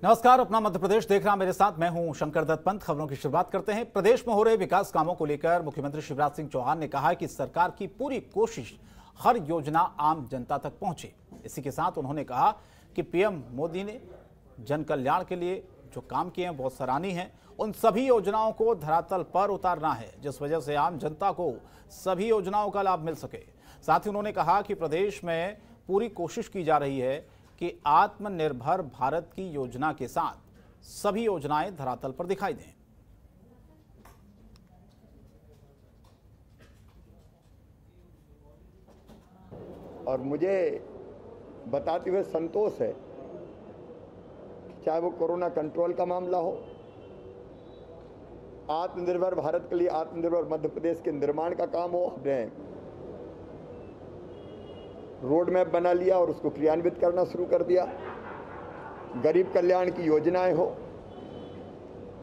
नमस्कार, अपना मध्य प्रदेश देख रहा मेरे साथ मैं हूं शंकर दत्त पंत। खबरों की शुरुआत करते हैं। प्रदेश में हो रहे विकास कामों को लेकर मुख्यमंत्री शिवराज सिंह चौहान ने कहा कि सरकार की पूरी कोशिश हर योजना आम जनता तक पहुंचे। इसी के साथ उन्होंने कहा कि पीएम मोदी ने जन कल्याण के लिए जो काम किए हैं बहुत सराहनीय हैं। उन सभी योजनाओं को धरातल पर उतारना है जिस वजह से आम जनता को सभी योजनाओं का लाभ मिल सके। साथ ही उन्होंने कहा कि प्रदेश में पूरी कोशिश की जा रही है कि आत्मनिर्भर भारत की योजना के साथ सभी योजनाएं धरातल पर दिखाई दें। और मुझे बताते हुए संतोष है, चाहे वो कोरोना कंट्रोल का मामला हो, आत्मनिर्भर भारत के लिए आत्मनिर्भर मध्य प्रदेश के निर्माण का काम हो, हमने रोड मैप बना लिया और उसको क्रियान्वित करना शुरू कर दिया। गरीब कल्याण की योजनाएं हो,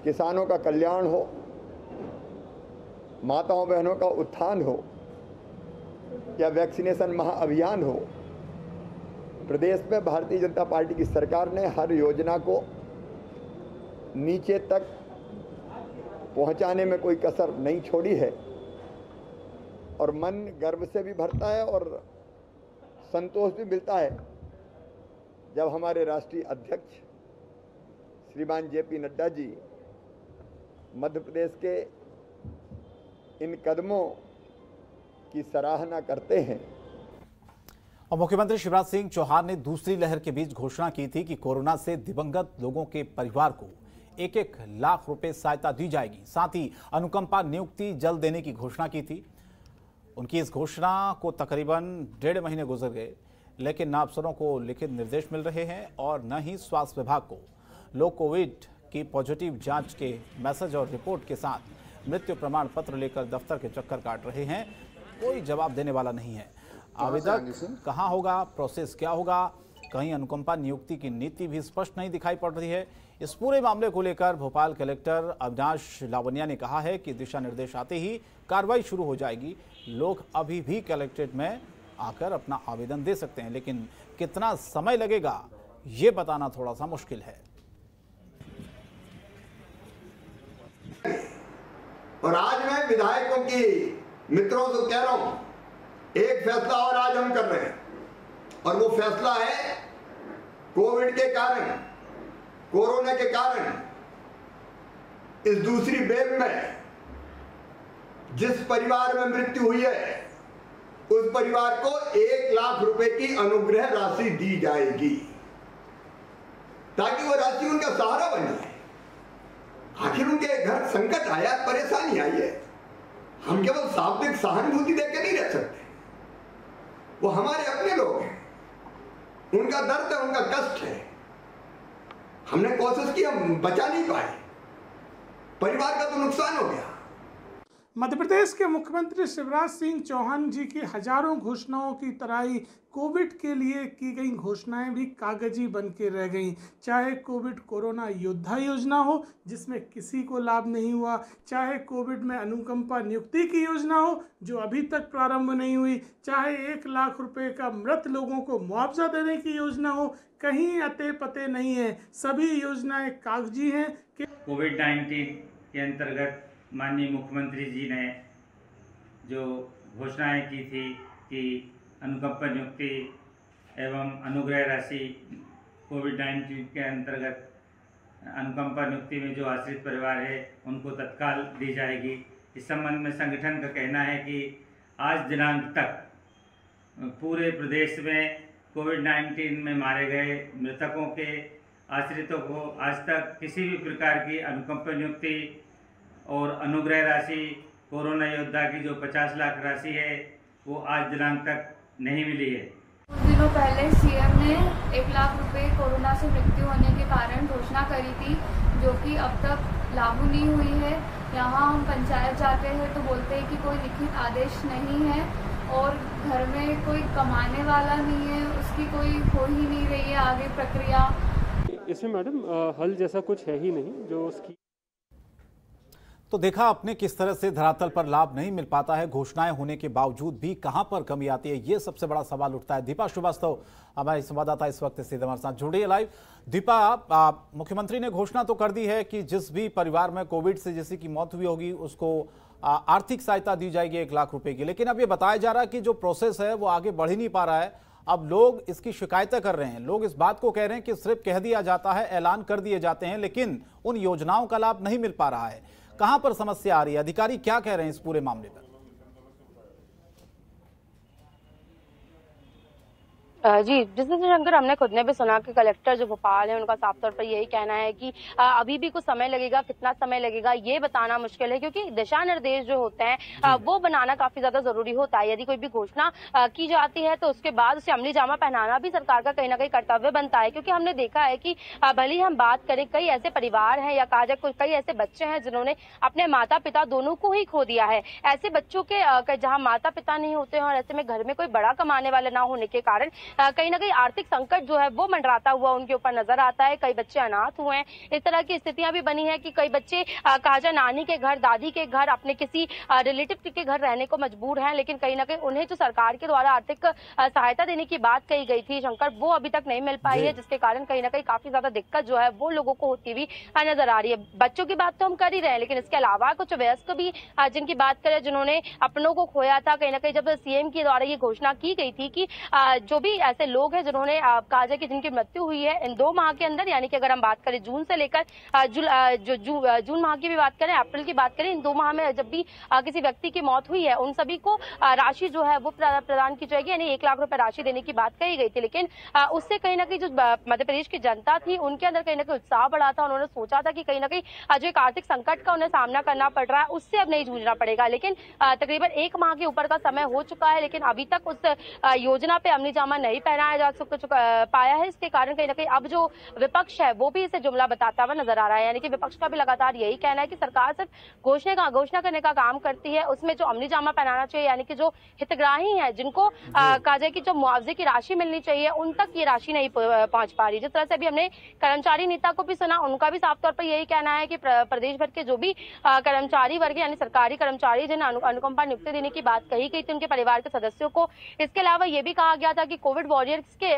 किसानों का कल्याण हो, माताओं बहनों का उत्थान हो या वैक्सीनेशन महाअभियान हो, प्रदेश में भारतीय जनता पार्टी की सरकार ने हर योजना को नीचे तक पहुंचाने में कोई कसर नहीं छोड़ी है। और मन गर्व से भी भरता है और संतोष भी मिलता है जब हमारे राष्ट्रीय अध्यक्ष श्रीमान जेपी नड्डा जी मध्य प्रदेश के इन कदमों की सराहना करते हैं। और मुख्यमंत्री शिवराज सिंह चौहान ने दूसरी लहर के बीच घोषणा की थी कि कोरोना से दिवंगत लोगों के परिवार को 1-1 लाख रुपए सहायता दी जाएगी। साथ ही अनुकंपा नियुक्ति जल्द देने की घोषणा की थी। उनकी इस घोषणा को तकरीबन 1.5 महीने गुजर गए, लेकिन न अफसरों को लिखित निर्देश मिल रहे हैं और न ही स्वास्थ्य विभाग को। लोग कोविड की पॉजिटिव जांच के मैसेज और रिपोर्ट के साथ मृत्यु प्रमाण पत्र लेकर दफ्तर के चक्कर काट रहे हैं। कोई जवाब देने वाला नहीं है। आवेदक कहाँ होगा, प्रोसेस क्या होगा, कहीं अनुकंपा नियुक्ति की नीति भी स्पष्ट नहीं दिखाई पड़ रही है। इस पूरे मामले को लेकर भोपाल कलेक्टर अविनाश लावनिया ने कहा है कि दिशा निर्देश आते ही कार्रवाई शुरू हो जाएगी। लोग अभी भी कलेक्ट्रेट में आकर अपना आवेदन दे सकते हैं, लेकिन कितना समय लगेगा ये बताना थोड़ा सा मुश्किल है। और आज मैं विधायकों की मित्रों से कह रहा हूं, एक फैसला और आज हम कर रहे हैं और वो फैसला है कोविड के कारण, कोरोना के कारण इस दूसरी वेव में जिस परिवार में मृत्यु हुई है उस परिवार को 1 लाख रुपए की अनुग्रह राशि दी जाएगी ताकि वो राशि उनका सहारा बन जाए। आखिर उनके घर संकट आया, परेशानी आई है, हम केवल शाब्दिक सहानुभूति देकर नहीं रह सकते। वो हमारे अपने लोग हैं, उनका दर्द है, उनका कष्ट है। हमने कोशिश की, हम बचा नहीं पाए, परिवार का तो नुकसान हो गया। मध्य प्रदेश के मुख्यमंत्री शिवराज सिंह चौहान जी की हजारों घोषणाओं की तरह ही कोविड के लिए की गई घोषणाएं भी कागजी बन के रह गईं। चाहे कोविड कोरोना योद्धा योजना हो जिसमें किसी को लाभ नहीं हुआ, चाहे कोविड में अनुकंपा नियुक्ति की योजना हो जो अभी तक प्रारंभ नहीं हुई, चाहे 1 लाख रुपए का मृत लोगों को मुआवजा देने की योजना हो, कहीं अते पते नहीं है। सभी योजनाएं कागजी हैं। कोविड-19 के अंतर्गत माननीय मुख्यमंत्री जी ने जो घोषणाएं की थी कि अनुकंपा नियुक्ति एवं अनुग्रह राशि कोविड-19 के अंतर्गत अनुकंपा नियुक्ति में जो आश्रित परिवार है उनको तत्काल दी जाएगी। इस संबंध में संगठन का कहना है कि आज दिनांक तक पूरे प्रदेश में कोविड-19 में मारे गए मृतकों के आश्रितों को आज तक किसी भी प्रकार की अनुकंपा नियुक्ति और अनुग्रह राशि कोरोना योद्धा की जो 50 लाख राशि है वो आज दिनांक तक नहीं मिली है। कुछ दिनों पहले सीएम ने 1 लाख रुपए कोरोना से मृत्यु होने के कारण घोषणा करी थी जो कि अब तक लागू नहीं हुई है। यहाँ हम पंचायत जाते हैं तो बोलते हैं कि कोई लिखित आदेश नहीं है और घर में कोई कमाने वाला नहीं है, उसकी कोई हो ही नहीं रही है आगे प्रक्रिया। इसमें मैडम हल जैसा कुछ है ही नहीं जो उसकी। तो देखा आपने किस तरह से धरातल पर लाभ नहीं मिल पाता है, घोषणाएं होने के बावजूद भी कहां पर कमी आती है, ये सबसे बड़ा सवाल उठता है। दीपा श्रीवास्तव हमारे संवाददाता इस वक्त सीधे हमारे साथ जुड़ी है लाइव। दीपा, मुख्यमंत्री ने घोषणा तो कर दी है कि जिस भी परिवार में कोविड से जिसकी की मौत हुई होगी उसको आर्थिक सहायता दी जाएगी 1 लाख रुपए की, लेकिन अब ये बताया जा रहा है कि जो प्रोसेस है वो आगे बढ़ ही नहीं पा रहा है। अब लोग इसकी शिकायतें कर रहे हैं, लोग इस बात को कह रहे हैं कि सिर्फ कह दिया जाता है, ऐलान कर दिए जाते हैं, लेकिन उन योजनाओं का लाभ नहीं मिल पा रहा है। कहां पर समस्या आ रही है, अधिकारी क्या कह रहे हैं इस पूरे मामले पर? जी, जिस तरह से शंकर हमने खुद ने भी सुना कि कलेक्टर जो भोपाल है उनका साफ तौर पर यही कहना है कि अभी भी कुछ समय लगेगा, कितना समय लगेगा ये बताना मुश्किल है, क्योंकि दिशा निर्देश जो होते हैं वो बनाना काफी ज्यादा जरूरी होता है। यदि कोई भी घोषणा की जाती है तो उसके बाद उसे अमली जामा पहनाना भी सरकार का कहीं ना कहीं कर्तव्य बनता है, क्योंकि हमने देखा है कि भले ही हम बात करें, कई ऐसे परिवार हैं या कहा जाए कई ऐसे बच्चे हैं जिन्होंने अपने माता पिता दोनों को ही खो दिया है। ऐसे बच्चों के जहाँ माता पिता नहीं होते हैं और ऐसे में घर में कोई बड़ा कमाने वाला ना होने के कारण कहीं ना कहीं आर्थिक संकट जो है वो मंडराता हुआ उनके ऊपर नजर आता है। कई बच्चे अनाथ हुए हैं, इस तरह की स्थितियां भी बनी है कि कई बच्चे कहा जाए नानी के घर, दादी के घर, अपने किसी रिलेटिव के घर रहने को मजबूर हैं, लेकिन कहीं ना कहीं उन्हें जो सरकार के द्वारा आर्थिक सहायता देने की बात कही गई थी शंकर, वो अभी तक नहीं मिल पाई है, जिसके कारण कहीं ना कहीं काफी ज्यादा दिक्कत जो है वो लोगों को होती हुई नजर आ रही है। बच्चों की बात तो हम कर ही रहे हैं, लेकिन इसके अलावा कुछ वयस्क भी जिनकी बात करें, जिन्होंने अपनों को खोया था, कहीं ना कहीं जब सीएम के द्वारा ये घोषणा की गई थी कि जो भी ऐसे लोग हैं जिन्होंने कहा जाए कि जिनकी मृत्यु हुई है इन 2 माह के अंदर, यानी कि अगर हम बात करें जून से लेकर जून माह की भी बात करें, अप्रैल की बात करें, इन 2 माह में जब भी किसी व्यक्ति की मौत हुई है उन सभी को राशि जो है वो प्रदान की जाएगी, यानी 1 लाख रुपए राशि देने की बात कही गई थी। लेकिन उससे कहीं ना कहीं जो मध्य प्रदेश की जनता थी उनके अंदर कहीं ना कहीं उत्साह बढ़ा था। उन्होंने सोचा था कि कहीं ना कहीं जो एक आर्थिक संकट का उन्हें सामना करना पड़ रहा है उससे अब नहीं जूझना पड़ेगा, लेकिन तकरीबन 1 माह के ऊपर का समय हो चुका है, लेकिन अभी तक उस योजना पे अमली जामा नहीं पहनाया जा पाया है। इसके कारण कहीं ना कहीं अब जो विपक्ष है वो भी इसे जुमला बताता हुआ नजर आ रहा है, यानी कि विपक्ष का भी लगातार यही कहना है कि सरकार सिर्फ घोषणा करने का काम करती है, उसमें जो अमली जामा पहनाना चाहिए, यानी कि जो हितग्राही हैं जिनको कहा जाए कि जो मुआवजे की राशि मिलनी चाहिए उन तक ये राशि नहीं पहुंच पा रही। जिस तरह से अभी हमने कर्मचारी नेता को भी सुना, उनका भी साफ तौर पर यही कहना है कि प्रदेश भर के जो भी कर्मचारी वर्ग यानी सरकारी कर्मचारी जिन्हें अनुकंपा नियुक्ति देने की बात कही गई थी उनके परिवार के सदस्यों को, इसके अलावा ये भी कहा गया था कि कोविड वॉरियर्स के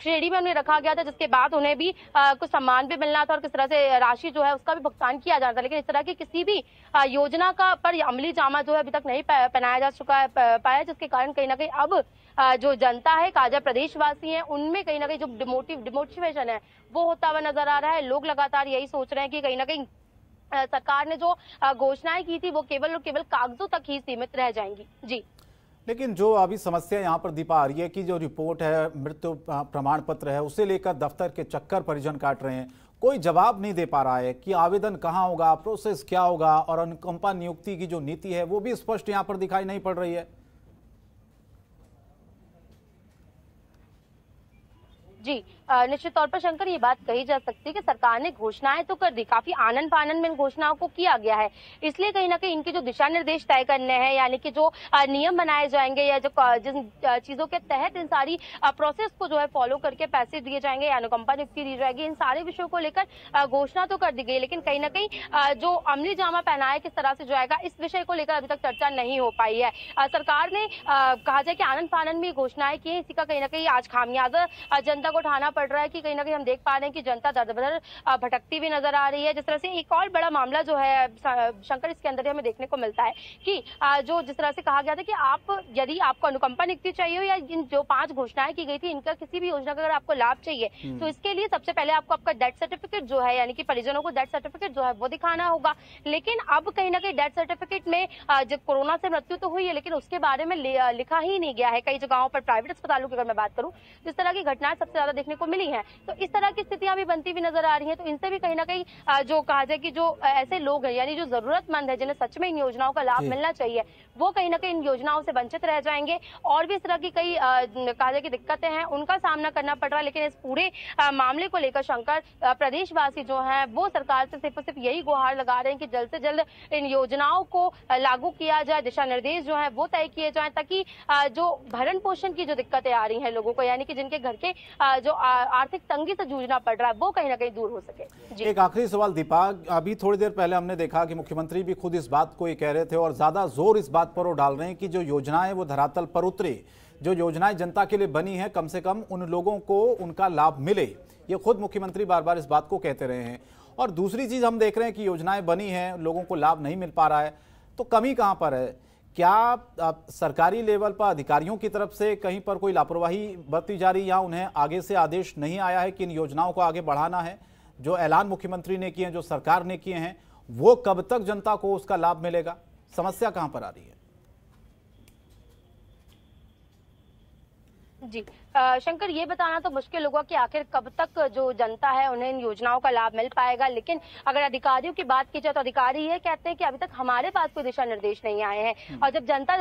श्रेणी में उन्हें रखा गया था, जिसके बाद उन्हें भी कुछ सम्मान भी मिलना था और किस तरह से राशि जो है उसका भी भुगतान किया जाता था, लेकिन इस तरह की किसी भी योजना का पर अमली जामा जो है अभी तक नहीं पहनाया जा चुका है पाया, जिसके कारण कहीं ना कहीं अब जो जनता है, काजा प्रदेशवासी हैं, उनमें कहीं ना कहीं जो डिमोटिवेशन है वो होता हुआ नजर आ रहा है। लोग लगातार यही सोच रहे हैं कि कहीं ना कहीं सरकार ने जो घोषणाएं की थी वो केवल और केवल कागजों तक ही सीमित रह जाएंगी। जी, लेकिन जो अभी समस्या यहाँ पर दीपा आ रही है कि जो रिपोर्ट है, मृत्यु प्रमाण पत्र है, उसे लेकर दफ्तर के चक्कर परिजन काट रहे हैं, कोई जवाब नहीं दे पा रहा है कि आवेदन कहाँ होगा, प्रोसेस क्या होगा, और अनुकंपा नियुक्ति की जो नीति है वो भी स्पष्ट यहाँ पर दिखाई नहीं पड़ रही है। जी, निश्चित तौर पर शंकर ये बात कही जा सकती है कि सरकार ने घोषणाएं तो कर दी, काफी आनन फानन में इन घोषणाओं को किया गया है, इसलिए कहीं ना कहीं इनके जो दिशा निर्देश तय करने हैं, यानी कि जो नियम बनाए जाएंगे या जो जिन चीजों के तहत इन सारी प्रोसेस को जो है फॉलो करके पैसे दिए जाएंगे या अनुकंपा नियुक्ति दी जाएगी, इन सारे विषयों को लेकर घोषणा तो कर दी गई, लेकिन कहीं ना कहीं जो अमली जामा पहनाया किस तरह से जाएगा इस विषय को लेकर अभी तक चर्चा नहीं हो पाई है। सरकार ने कहा जाए कि आनन फानन में घोषणाएं की है, इसी का कहीं ना कहीं आज खामियाजा जनता को उठाना पड़ रहा है कि कहीं ना कहीं हम देख पा रहे हैं कि जनता दर बदर भटकती भी नजर आ रही है। जिस तरह से एक और बड़ा मामला जो है शंकर इसके अंदर हमें देखने को मिलता है कि जो जिस तरह से कहा गया था कि आप यदि आपको अनुकंपा नियुक्ति चाहिए हो या इन जो 5 घोषणाएं की गई थी इनका किसी भी योजना का अगर आपको लाभ चाहिए तो इसके लिए सबसे पहले आपको आपका डेथ सर्टिफिकेट जो है, यानी कि परिजनों को डेथ सर्टिफिकेट जो है वो दिखाना होगा। लेकिन अब कहीं ना कहीं डेथ सर्टिफिकेट में जब कोरोना से मृत्यु तो हुई है लेकिन उसके बारे में लिखा ही नहीं गया है। कई जगहों पर प्राइवेट अस्पतालों की अगर मैं बात करूं तो इस तरह की घटनाएं सबसे ज्यादा देखने को मिली है, तो इस तरह की स्थितियां भी बनती हुई नजर आ रही हैं। तो इनसे भी कहीं ना कहीं जो कहा जाए कि जो ऐसे लोग हैं यानी जो जरूरतमंद है जिन्हें सच में इन योजनाओं का लाभ मिलना चाहिए वो कहीं ना कहीं इन योजनाओं से वंचित रह जाएंगे और भी इस तरह की कई कहा जाए कि दिक्कतें हैं उनका सामना करना पड़ रहा है। लेकिन इस पूरे मामले को लेकर शंकर प्रदेशवासी जो है वो सरकार से सिर्फ यही गुहार लगा रहे हैं कि जल्द से जल्द इन योजनाओं को लागू किया जाए, दिशा निर्देश जो है वो तय किए जाए ताकि जो भरण पोषण की जो दिक्कतें आ रही हैं लोगों को, यानी कि जिनके घर के जो आर्थिक तंगी से जूझना पड़ रहा है वो कहीं ना कहीं दूर हो सके। जी। एक आखिरी सवाल दीपा, अभी थोड़ी देर पहले हमने देखा कि मुख्यमंत्री भी खुद इस बात को ये कह रहे थे और ज्यादा जोर इस बात पर वो डाल रहे हैं कि जो योजनाएं वो धरातल पर उतरे, जो योजनाएं जनता के लिए बनी है, कम से कम उन लोगों को उनका लाभ मिले। ये खुद मुख्यमंत्री बार बार इस बात को कहते रहे हैं। और दूसरी चीज हम देख रहे हैं कि योजनाएं बनी हैं, लोगों को लाभ नहीं मिल पा रहा है, तो कमी कहां पर है? क्या सरकारी लेवल पर अधिकारियों की तरफ से कहीं पर कोई लापरवाही बरती जा रही, या उन्हें आगे से आदेश नहीं आया है कि इन योजनाओं को आगे बढ़ाना है? जो ऐलान मुख्यमंत्री ने किए हैं, जो सरकार ने किए हैं, वो कब तक जनता को उसका लाभ मिलेगा? समस्या कहां पर आ रही है? जी शंकर, ये बताना तो मुश्किल होगा कि आखिर कब तक जो जनता है उन्हें इन योजनाओं का लाभ मिल पाएगा। लेकिन अगर अधिकारियों की बात की जाए तो अधिकारी ये कहते हैं कि अभी तक हमारे पास कोई दिशा निर्देश नहीं आए हैं। और जब जनता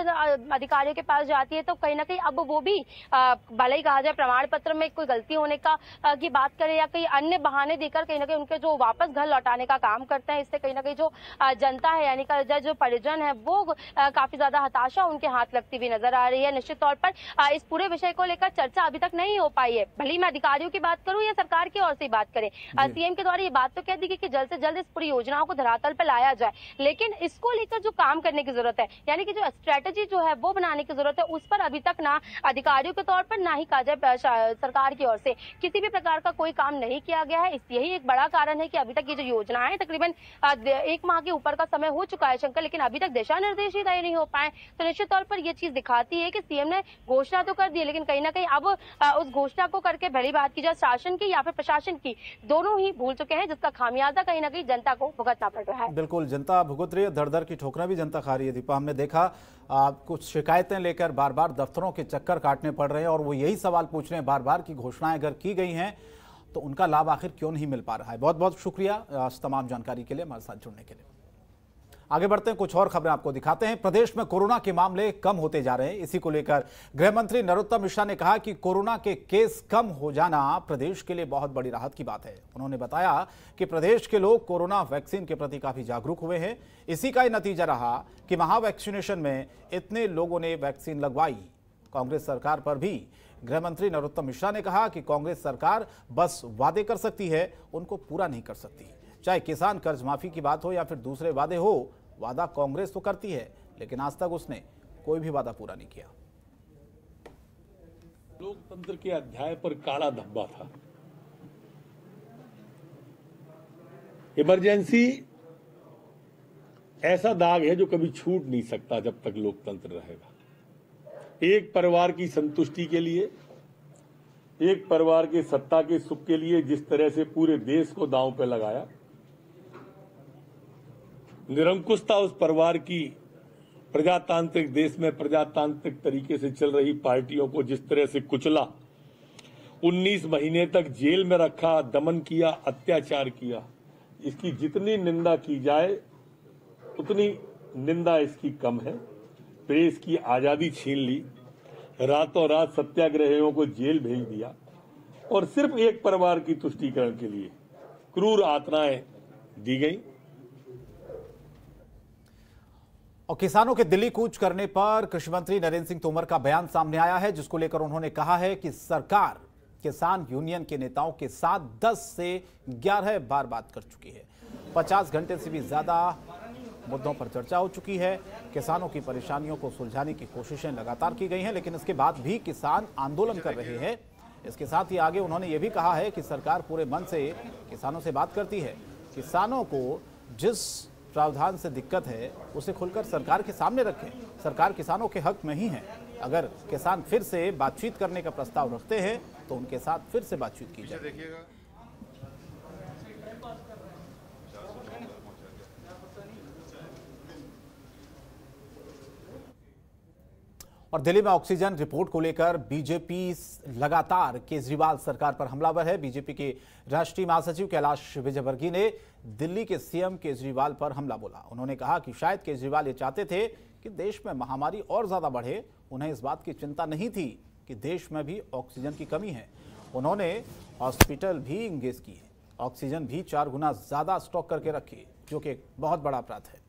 अधिकारियों के पास जाती है तो कहीं ना कहीं अब वो भी भले ही कहा जाए प्रमाण पत्र में कोई गलती होने की बात करे या कहीं अन्य बहाने देकर कहीं ना कहीं उनके जो वापस घर लौटाने का काम करते हैं, इससे कहीं ना कहीं जो जनता है यानी जो परिजन है वो काफी ज्यादा हताशा उनके हाथ लगती हुई नजर आ रही है। निश्चित तौर पर इस पूरे विषय को लेकर चर्चा अभी तक नहीं हो पाई है। भले ही मैं अधिकारियों की बात करूं या सरकार की ओर से बात करें, सीएम के द्वारा ये बात तो कह दी गई कि जल्द से जल्द इस पूरी योजनाओं को धरातल पर लाया जाए, लेकिन इसको लेकर जो काम करने की जरूरत है, यानी कि जो स्ट्रेटेजी जो है वो बनाने की जरूरत है, उस पर अभी तक ना अधिकारियों के तौर पर ना ही कहा जाए सरकार की ओर से किसी भी प्रकार का कोई काम नहीं किया गया है। यही एक बड़ा कारण है कि अभी तक ये जो योजनाएं तकरीबन 1 माह के ऊपर का समय हो चुका है शंकर, लेकिन अभी तक दिशा निर्देश ही तय नहीं हो पाए। तो निश्चित तौर पर यह चीज दिखाती है कि सीएम ने घोषणा तो कर दी है, लेकिन कहीं ना कहीं अब उस घोषणा को करके भली बात की जाए शासन की या फिर प्रशासन की, दोनों ही भूल चुके हैं, जिसका खामियाजा कहीं ना कहीं जनता को भुगतना पड़ रहा है। बिल्कुल, जनता भुगत रही है, दर दर की ठोकरें भी जनता खा रही है। दीपा, हमने देखा कुछ शिकायतें लेकर बार बार दफ्तरों के चक्कर काटने पड़ रहे हैं और वो यही सवाल पूछ रहे हैं बार बार कि घोषणाएं अगर की गई हैं तो उनका लाभ आखिर क्यों नहीं मिल पा रहा है। बहुत बहुत शुक्रिया तमाम जानकारी के लिए, हमारे साथ जुड़ने के लिए। आगे बढ़ते हैं, कुछ और खबरें आपको दिखाते हैं। प्रदेश में कोरोना के मामले कम होते जा रहे हैं। इसी को लेकर गृह मंत्री नरोत्तम मिश्रा ने कहा कि कोरोना के केस कम हो जाना प्रदेश के लिए बहुत बड़ी राहत की बात है। उन्होंने बताया कि प्रदेश के लोग कोरोना वैक्सीन के प्रति काफी जागरूक हुए हैं। इसी का ही नतीजा रहा कि महा वैक्सीनेशन में इतने लोगों ने वैक्सीन लगवाई। कांग्रेस सरकार पर भी गृह मंत्री नरोत्तम मिश्रा ने कहा कि कांग्रेस सरकार बस वादे कर सकती है, उनको पूरा नहीं कर सकती। चाहे किसान कर्ज माफी की बात हो या फिर दूसरे वादे हो, वादा कांग्रेस तो करती है, लेकिन आज तक उसने कोई भी वादा पूरा नहीं किया। लोकतंत्र के अध्याय पर काला धब्बा था। इमरजेंसी ऐसा दाग है जो कभी छूट नहीं सकता जब तक लोकतंत्र रहेगा। एक परिवार की संतुष्टि के लिए, एक परिवार के सत्ता के सुख के लिए जिस तरह से पूरे देश को दांव पे लगाया, निरंकुशता उस परिवार की, प्रजातांत्रिक देश में प्रजातांत्रिक तरीके से चल रही पार्टियों को जिस तरह से कुचला, 19 महीने तक जेल में रखा, दमन किया, अत्याचार किया, इसकी जितनी निंदा की जाए उतनी निंदा इसकी कम है। प्रेस की आजादी छीन ली, रातों रात सत्याग्रहियों को जेल भेज दिया और सिर्फ एक परिवार की तुष्टीकरण के लिए क्रूर यातनाएं दी गई। और किसानों के दिल्ली कूच करने पर कृषि मंत्री नरेंद्र सिंह तोमर का बयान सामने आया है, जिसको लेकर उन्होंने कहा है कि सरकार किसान यूनियन के नेताओं के साथ 10 से 11 बार बात कर चुकी है। 50 घंटे से भी ज्यादा मुद्दों पर चर्चा हो चुकी है। किसानों की परेशानियों को सुलझाने की कोशिशें लगातार की गई हैं, लेकिन इसके बाद भी किसान आंदोलन कर रहे हैं। इसके साथ ही आगे उन्होंने ये भी कहा है कि सरकार पूरे मन से किसानों से बात करती है। किसानों को जिस प्रावधान से दिक्कत है उसे खुलकर सरकार के सामने रखें। सरकार किसानों के हक में ही है। अगर किसान फिर से बातचीत करने का प्रस्ताव रखते हैं तो उनके साथ फिर से बातचीत की जाए। और दिल्ली में ऑक्सीजन रिपोर्ट को लेकर बीजेपी लगातार केजरीवाल सरकार पर हमलावर है। बीजेपी के राष्ट्रीय महासचिव कैलाश विजयवर्गीय ने दिल्ली के सीएम केजरीवाल पर हमला बोला। उन्होंने कहा कि शायद केजरीवाल ये चाहते थे कि देश में महामारी और ज्यादा बढ़े। उन्हें इस बात की चिंता नहीं थी कि देश में भी ऑक्सीजन की कमी है। उन्होंने हॉस्पिटल भी इंगेज किए, ऑक्सीजन भी 4 गुना ज्यादा स्टॉक करके रखी, जो कि एक बहुत बड़ा अपराध है।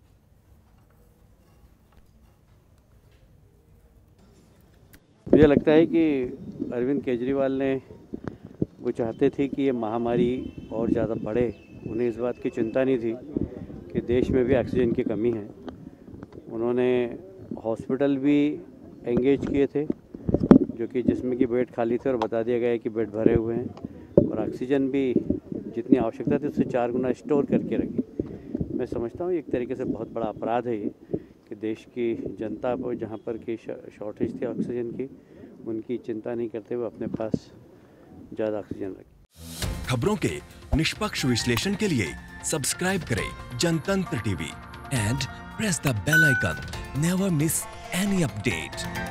मुझे लगता है कि अरविंद केजरीवाल ने वो चाहते थे कि ये महामारी और ज़्यादा बढ़े। उन्हें इस बात की चिंता नहीं थी कि देश में भी ऑक्सीजन की कमी है। उन्होंने हॉस्पिटल भी एंगेज किए थे जो कि जिसमें कि बेड खाली थे और बता दिया गया है कि बेड भरे हुए हैं, और ऑक्सीजन भी जितनी आवश्यकता थी उससे 4 गुना स्टोर करके रखी। मैं समझता हूँ एक तरीके से बहुत बड़ा अपराध है ये कि देश की जनता को जहाँ पर की शॉर्टेज थी ऑक्सीजन की, उनकी चिंता नहीं करते हुए अपने पास ज़्यादा ऑक्सीजन रखी। खबरों के निष्पक्ष विश्लेषण के लिए सब्सक्राइब करें Jantantra TV and press the bell icon. Never miss any update.